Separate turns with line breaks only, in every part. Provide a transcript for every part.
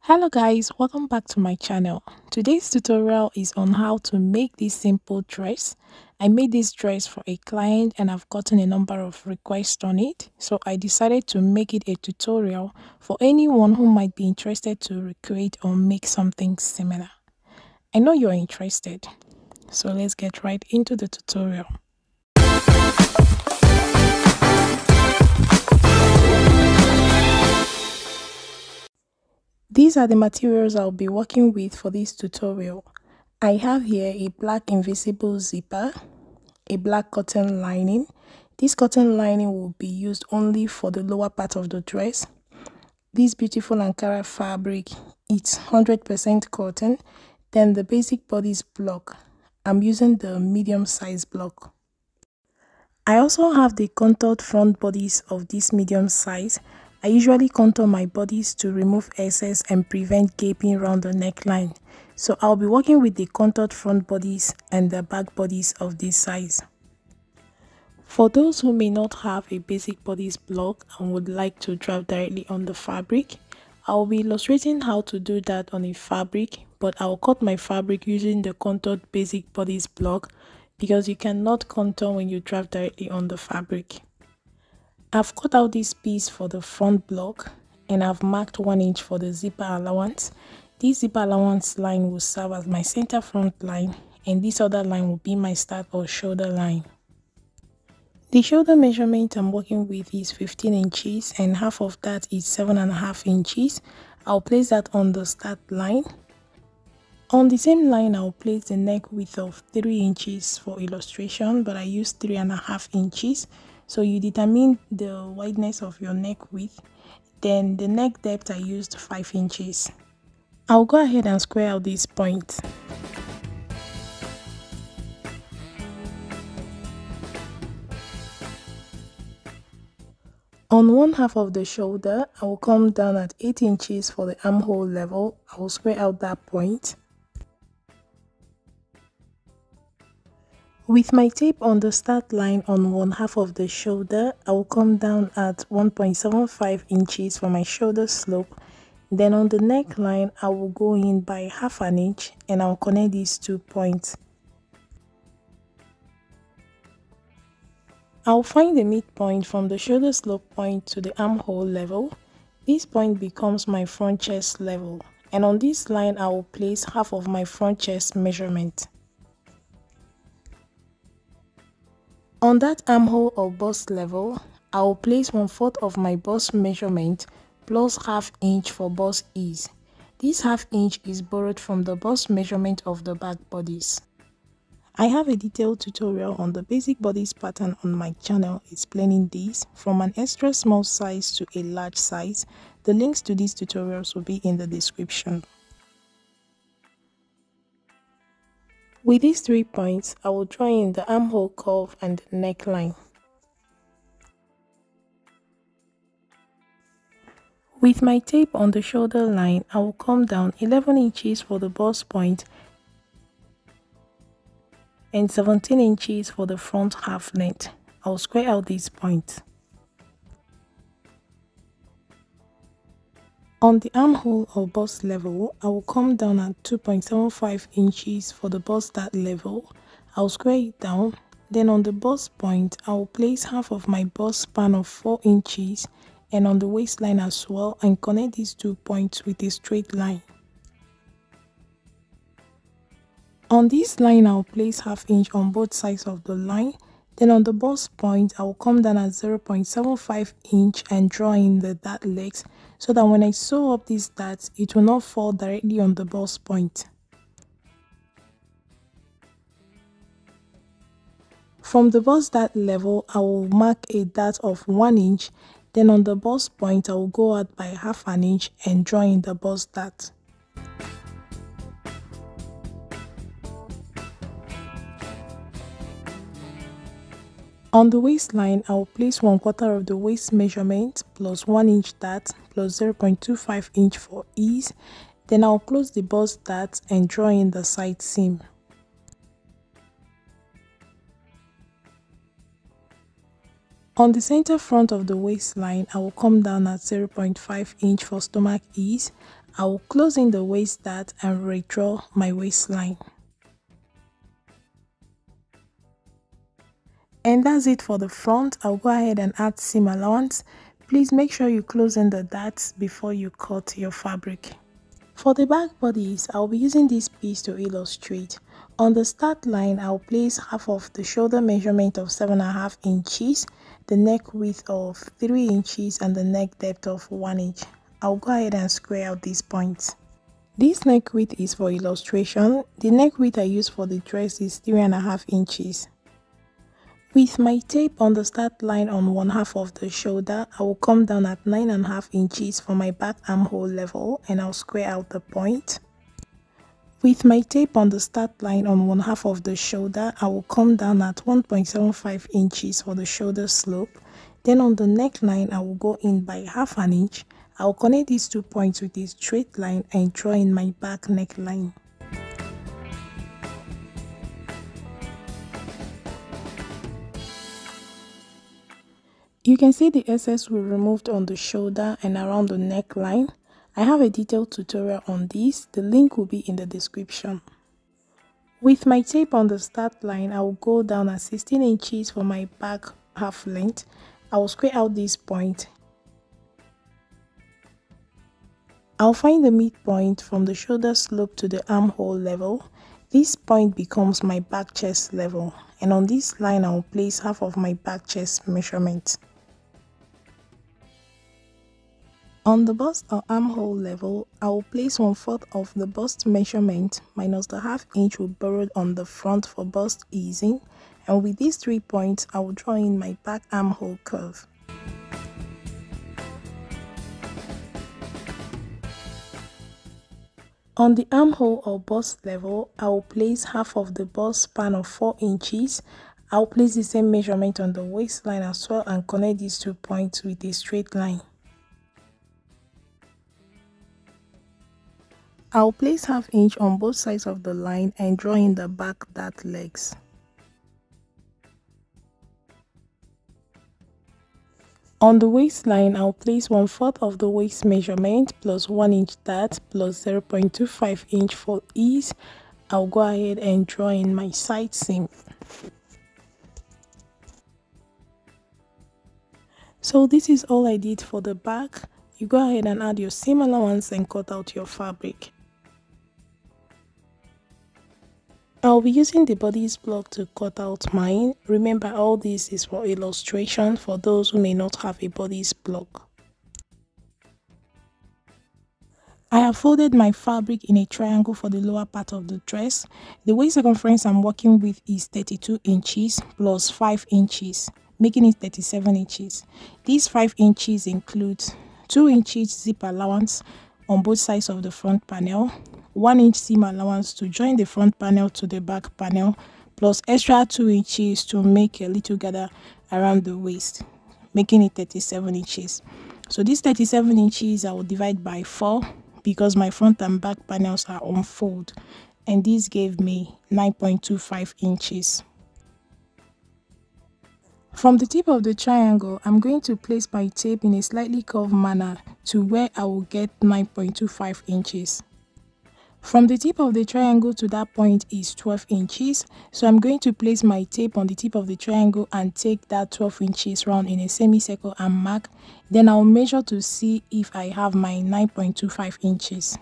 Hello guys, welcome back to my channel. Today's tutorial is on how to make this simple dress. I made this dress for a client and I've gotten a number of requests on it, so I decided to make it a tutorial for anyone who might be interested to recreate or make something similar. I know you're interested, so let's get right into the tutorial. These are the materials I'll be working with for this tutorial. I have here a black invisible zipper, a black cotton lining. This cotton lining will be used only for the lower part of the dress. This beautiful Ankara fabric, it's 100% cotton. Then the basic bodice block. I'm using the medium size block. I also have the contoured front bodice of this medium size. I usually contour my bodice to remove excess and prevent gaping around the neckline. So I'll be working with the contoured front bodice and the back bodice of this size. For those who may not have a basic bodice block and would like to draft directly on the fabric, I'll be illustrating how to do that on a fabric, but I'll cut my fabric using the contoured basic bodice block because you cannot contour when you draft directly on the fabric. I've cut out this piece for the front block and I've marked 1 inch for the zipper allowance. This zipper allowance line will serve as my center front line and this other line will be my start or shoulder line. The shoulder measurement I'm working with is 15 inches and half of that is 7.5 inches. I'll place that on the start line. On the same line, I'll place the neck width of 3 inches for illustration, but I used 3.5 inches. So you determine the wideness of your neck width. Then the neck depth, I used 5 inches. I'll go ahead and square out this point. On one half of the shoulder, I will come down at 8 inches for the armhole level. I will square out that point. With my tape on the start line on one half of the shoulder, I will come down at 1.75 inches for my shoulder slope. Then on the neckline, I will go in by half an inch and I will connect these 2 points. I'll find the midpoint from the shoulder slope point to the armhole level. This point becomes my front chest level, and on this line I will place half of my front chest measurement. On that armhole or bust level, I will place 1/4 of my bust measurement plus ½ inch for bust ease. This ½ inch is borrowed from the bust measurement of the back bodice. I have a detailed tutorial on the basic bodice pattern on my channel explaining this from an extra small size to a large size. The links to these tutorials will be in the description. With these 3 points, I will draw in the armhole curve and the neckline. With my tape on the shoulder line, I will come down 11 inches for the bust point and 17 inches for the front half length. I will square out these points. On the armhole or bust level, I will come down at 2.75 inches for the bust start level. I'll square it down. Then on the bust point, I will place half of my bust span of 4 inches and on the waistline as well and connect these 2 points with a straight line. On this line, I will place ½ inch on both sides of the line. Then on the bust point, I will come down at 0.75 inch and draw in the dart legs so that when I sew up these darts, it will not fall directly on the bust point. From the bust dart level, I will mark a dart of 1 inch. Then on the bust point, I will go out by ½ an inch and draw in the bust dart. On the waistline, I will place 1/4 of the waist measurement plus 1 inch dart plus 0.25 inch for ease. Then I will close the bust dart and draw in the side seam. On the center front of the waistline, I will come down at 0.5 inch for stomach ease. I will close in the waist dart and redraw my waistline. And that's it for the front. I'll go ahead and add seam allowance. Please make sure you close in the darts before you cut your fabric. For the back bodies, I'll be using this piece to illustrate. On the start line, I'll place half of the shoulder measurement of 7.5 inches, the neck width of 3 inches and the neck depth of 1 inch. I'll go ahead and square out these points. This neck width is for illustration. The neck width I use for the dress is 3.5 inches. With my tape on the start line on one half of the shoulder, I will come down at 9.5 inches for my back armhole level and I'll square out the point. With my tape on the start line on one half of the shoulder, I will come down at 1.75 inches for the shoulder slope. Then on the neckline, I will go in by half an inch. I will connect these 2 points with a straight line and draw in my back neckline. You can see the excess we removed on the shoulder and around the neckline. I have a detailed tutorial on this. The link will be in the description. With my tape on the start line, I will go down at 16 inches for my back half length. I will square out this point. I'll find the midpoint from the shoulder slope to the armhole level. This point becomes my back chest level, and on this line I will place half of my back chest measurement. On the bust or armhole level, I will place 1/4 of the bust measurement minus the half inch we borrowed on the front for bust easing, and with these 3 points I will draw in my back armhole curve. On the armhole or bust level, I will place half of the bust span of 4 inches. I will place the same measurement on the waistline as well and connect these 2 points with a straight line. I'll place half inch on both sides of the line and draw in the back dart legs. On the waistline, I'll place 1/4 of the waist measurement plus 1 inch dart plus 0.25 inch for ease. I'll go ahead and draw in my side seam. So this is all I did for the back. You go ahead and add your seam allowance and cut out your fabric. I'll be using the bodice block to cut out mine. Remember, all this is for illustration for those who may not have a bodice block. I have folded my fabric in a triangle for the lower part of the dress. The waist circumference I'm working with is 32 inches plus 5 inches, making it 37 inches. These 5 inches include 2 inches zip allowance on both sides of the front panel, 1 inch seam allowance to join the front panel to the back panel, plus extra 2 inches to make a little gather around the waist, making it 37 inches. So these 37 inches I will divide by 4 because my front and back panels are on fold, and this gave me 9.25 inches. From the tip of the triangle, I'm going to place my tape in a slightly curved manner to where I will get 9.25 inches. From the tip of the triangle to that point is 12 inches, so I'm going to place my tape on the tip of the triangle and take that 12 inches round in a semicircle and mark. Then I'll measure to see if I have my 9.25 inches.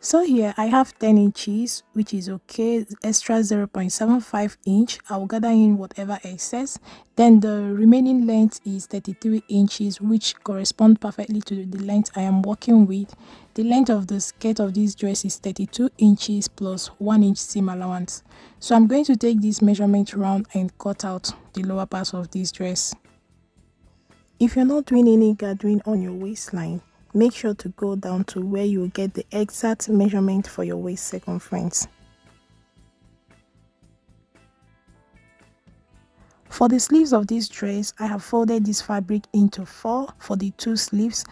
So here I have 10 inches, which is okay, extra 0.75 inch. I'll gather in whatever excess. Then the remaining length is 33 inches, which correspond perfectly to the length I am working with. The length of the skirt of this dress is 32 inches plus 1 inch seam allowance. So I'm going to take this measurement round and cut out the lower part of this dress. If you're not doing any gathering on your waistline, make sure to go down to where you will get the exact measurement for your waist circumference. For the sleeves of this dress, I have folded this fabric into 4 for the 2 sleeves.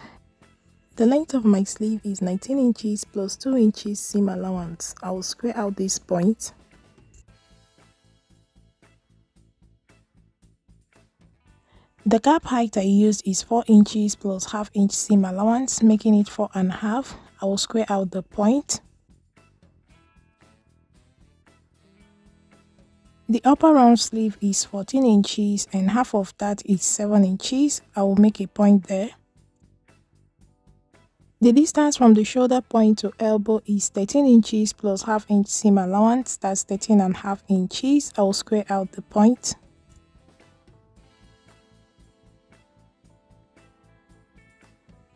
The length of my sleeve is 19 inches plus 2 inches seam allowance. I will square out this point. The gap height I used is 4 inches plus half inch seam allowance, making it 4.5. I will square out the point. The upper round sleeve is 14 inches and half of that is 7 inches. I will make a point there. The distance from the shoulder point to elbow is 13 inches plus half inch seam allowance, that's 13.5 inches. I will square out the point.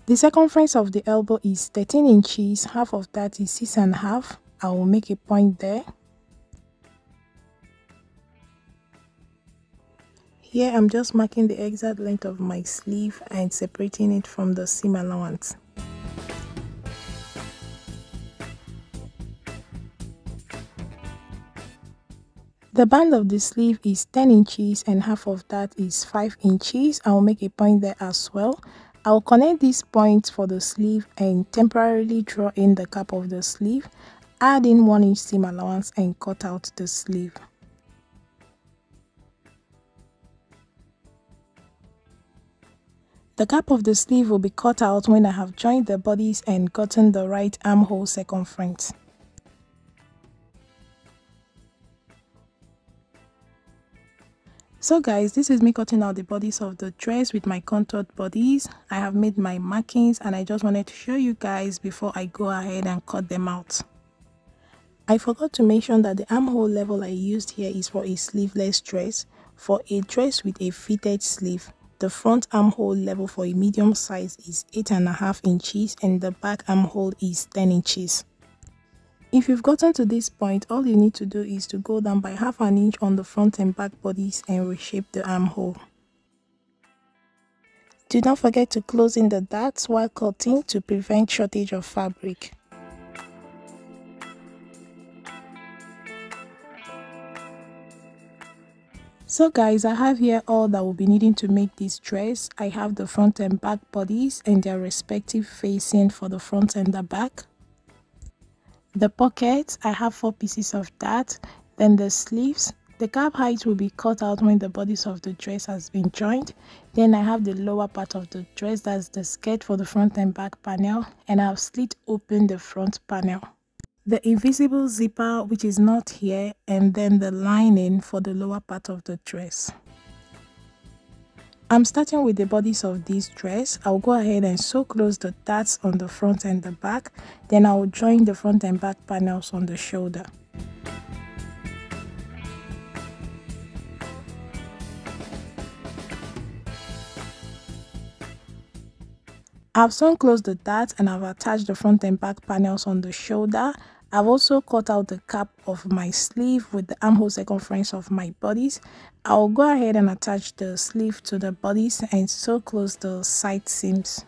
The circumference of the elbow is 13 inches, half of that is 6.5. I will make a point there. Here I'm just marking the exact length of my sleeve and separating it from the seam allowance. The band of the sleeve is 10 inches and half of that is 5 inches. I will make a point there as well. I will connect these points for the sleeve and temporarily draw in the cap of the sleeve, add in 1 inch seam allowance and cut out the sleeve. The cap of the sleeve will be cut out when I have joined the bodies and gotten the right armhole circumference. So guys, this is me cutting out the bodies of the dress with my contoured bodies. I have made my markings and I just wanted to show you guys before I go ahead and cut them out. I forgot to mention that the armhole level I used here is for a sleeveless dress. For a dress with a fitted sleeve, the front armhole level for a medium size is 8.5 inches and the back armhole is 10 inches. If you've gotten to this point, all you need to do is to go down by half an inch on the front and back bodies and reshape the armhole. Do not forget to close in the darts while cutting to prevent shortage of fabric. So guys, I have here all that we'll be needing to make this dress. I have the front and back bodies and their respective facing for the front and the back. The pockets, I have 4 pieces of that. Then the sleeves, the cap height will be cut out when the bodies of the dress has been joined. Then I have the lower part of the dress, that's the skirt for the front and back panel, and I've slit open the front panel. The invisible zipper, which is not here, and then the lining for the lower part of the dress. I'm starting with the bodies of this dress. I'll go ahead and sew close the darts on the front and the back. Then I will join the front and back panels on the shoulder. I've sewn close the darts and I've attached the front and back panels on the shoulder. I've also cut out the cap of my sleeve with the armhole circumference of my bodies. I'll go ahead and attach the sleeve to the bodies and sew close the side seams.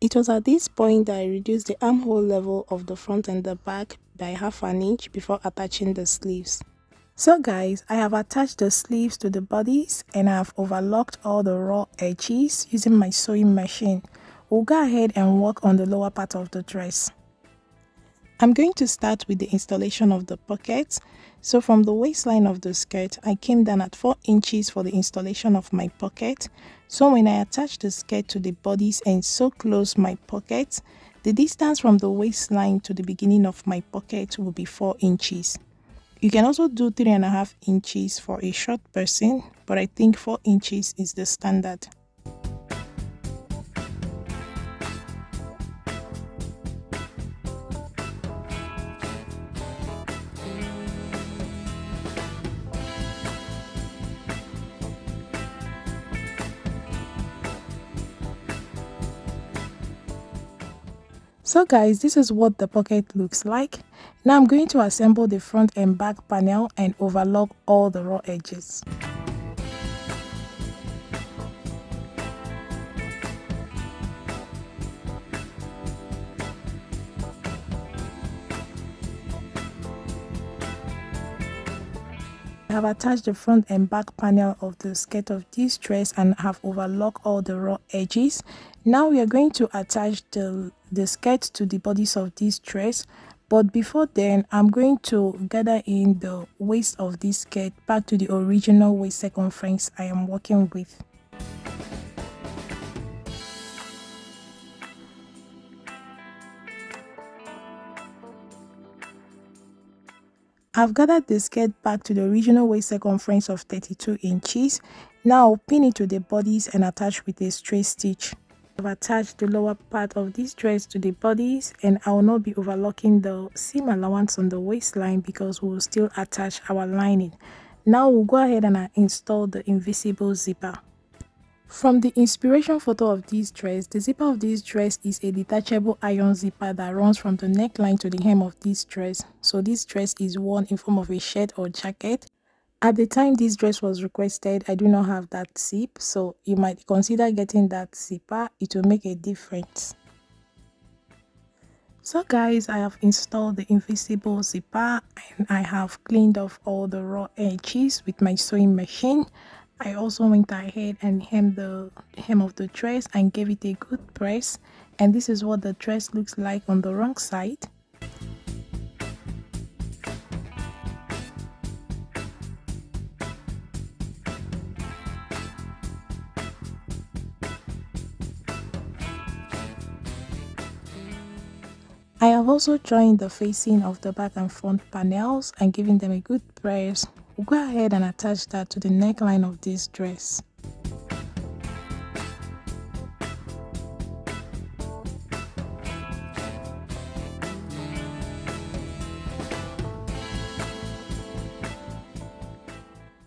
It was at this point that I reduced the armhole level of the front and the back by half an inch before attaching the sleeves. So guys, I have attached the sleeves to the bodies and I have overlocked all the raw edges using my sewing machine. We'll go ahead and work on the lower part of the dress. I'm going to start with the installation of the pockets. So from the waistline of the skirt, I came down at 4 inches for the installation of my pocket. So when I attach the skirt to the bodies and sew close my pocket, the distance from the waistline to the beginning of my pocket will be 4 inches. You can also do 3.5 inches for a short person, but I think 4 inches is the standard. So guys, this is what the pocket looks like. Now I'm going to assemble the front and back panel and overlock all the raw edges. I have attached the front and back panel of the skirt of this dress and have overlocked all the raw edges. Now we are going to attach the skirt to the bodies of this dress, but before then I'm going to gather in the waist of this skirt back to the original waist circumference I am working with. I've gathered the skirt back to the original waist circumference of 32 inches. Now I'll pin it to the bodice and attach with a straight stitch. I've attached the lower part of this dress to the bodice, and I will not be overlocking the seam allowance on the waistline because we will still attach our lining. Now we'll go ahead and install the invisible zipper. From the inspiration photo of this dress, the zipper of this dress is a detachable iron zipper that runs from the neckline to the hem of this dress. So this dress is worn in form of a shirt or jacket. At the time this dress was requested, I do not have that zip, so you might consider getting that zipper. It will make a difference. So guys, I have installed the invisible zipper and I have cleaned off all the raw edges with my sewing machine. I also went ahead and hemmed the hem of the dress and gave it a good press, and this is what the dress looks like on the wrong side. I have also joined the facing of the back and front panels and given them a good press. We'll go ahead and attach that to the neckline of this dress.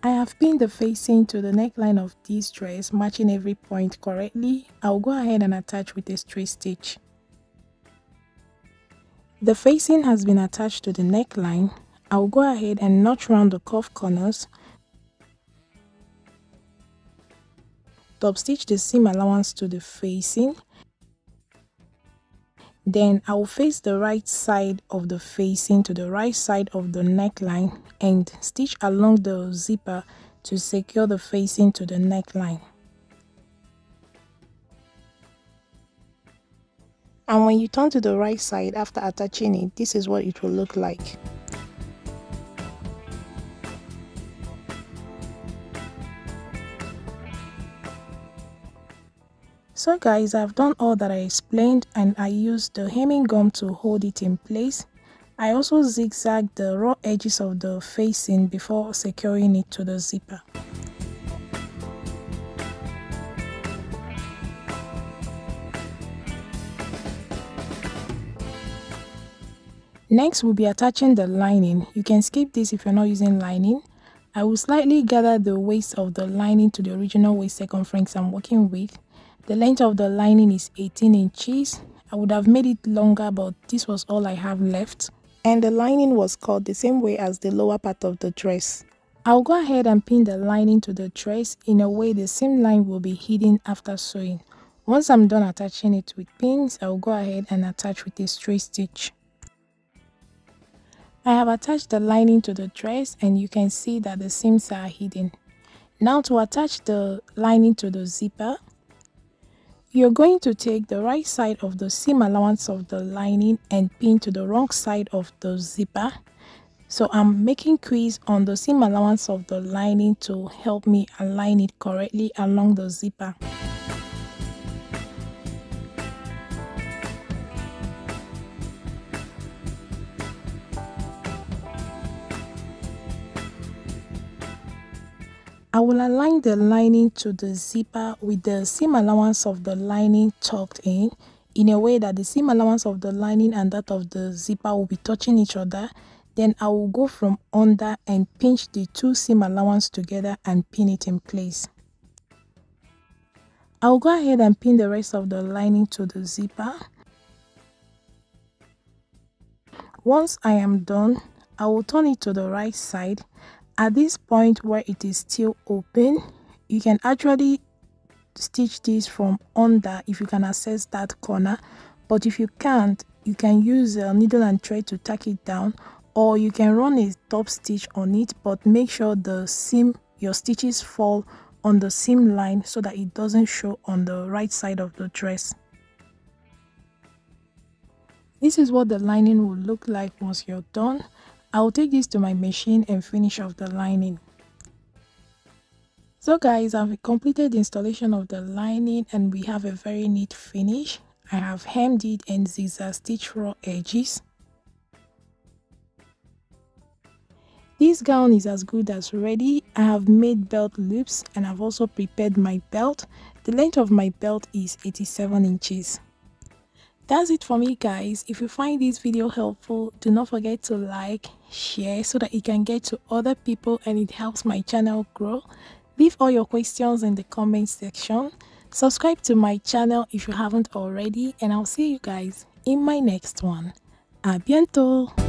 I have pinned the facing to the neckline of this dress, matching every point correctly. I'll go ahead and attach with a straight stitch. The facing has been attached to the neckline. I'll go ahead and notch round the cuff corners, top stitch the seam allowance to the facing. Then I will face the right side of the facing to the right side of the neckline and stitch along the zipper to secure the facing to the neckline. And when you turn to the right side after attaching it, this is what it will look like. So guys, I've done all that I explained and I used the hemming gum to hold it in place. I also zigzagged the raw edges of the facing before securing it to the zipper. Next, we'll be attaching the lining. You can skip this if you're not using lining. I will slightly gather the waist of the lining to the original waist circumference I'm working with. The length of the lining is 18 inches. I would have made it longer, but this was all I have left. And the lining was cut the same way as the lower part of the dress. I'll go ahead and pin the lining to the dress in a way the seam line will be hidden after sewing. Once I'm done attaching it with pins, I'll go ahead and attach with a straight stitch. I have attached the lining to the dress and you can see that the seams are hidden. Now to attach the lining to the zipper, you're going to take the right side of the seam allowance of the lining and pin to the wrong side of the zipper. So I'm making crease on the seam allowance of the lining to help me align it correctly along the zipper. I will align the lining to the zipper with the seam allowance of the lining tucked in a way that the seam allowance of the lining and that of the zipper will be touching each other. Then I will go from under and pinch the two seam allowance together and pin it in place. I will go ahead and pin the rest of the lining to the zipper. Once I am done, I will turn it to the right side. At this point where it is still open, you can actually stitch this from under if you can access that corner, but if you can't, you can use a needle and thread to tack it down, or you can run a top stitch on it, but make sure your stitches fall on the seam line so that it doesn't show on the right side of the dress. This is what the lining will look like once you're done. I'll take this to my machine and finish off the lining. So guys, I've completed the installation of the lining and we have a very neat finish. I have hemmed it and zigzag stitched raw edges. This gown is as good as ready. I have made belt loops and I've also prepared my belt. The length of my belt is 87 inches. That's it for me, guys. If you find this video helpful, do not forget to like, share so that it can get to other people and it helps my channel grow. Leave all your questions in the comment section. Subscribe to my channel if you haven't already, and I'll see you guys in my next one. A bientôt!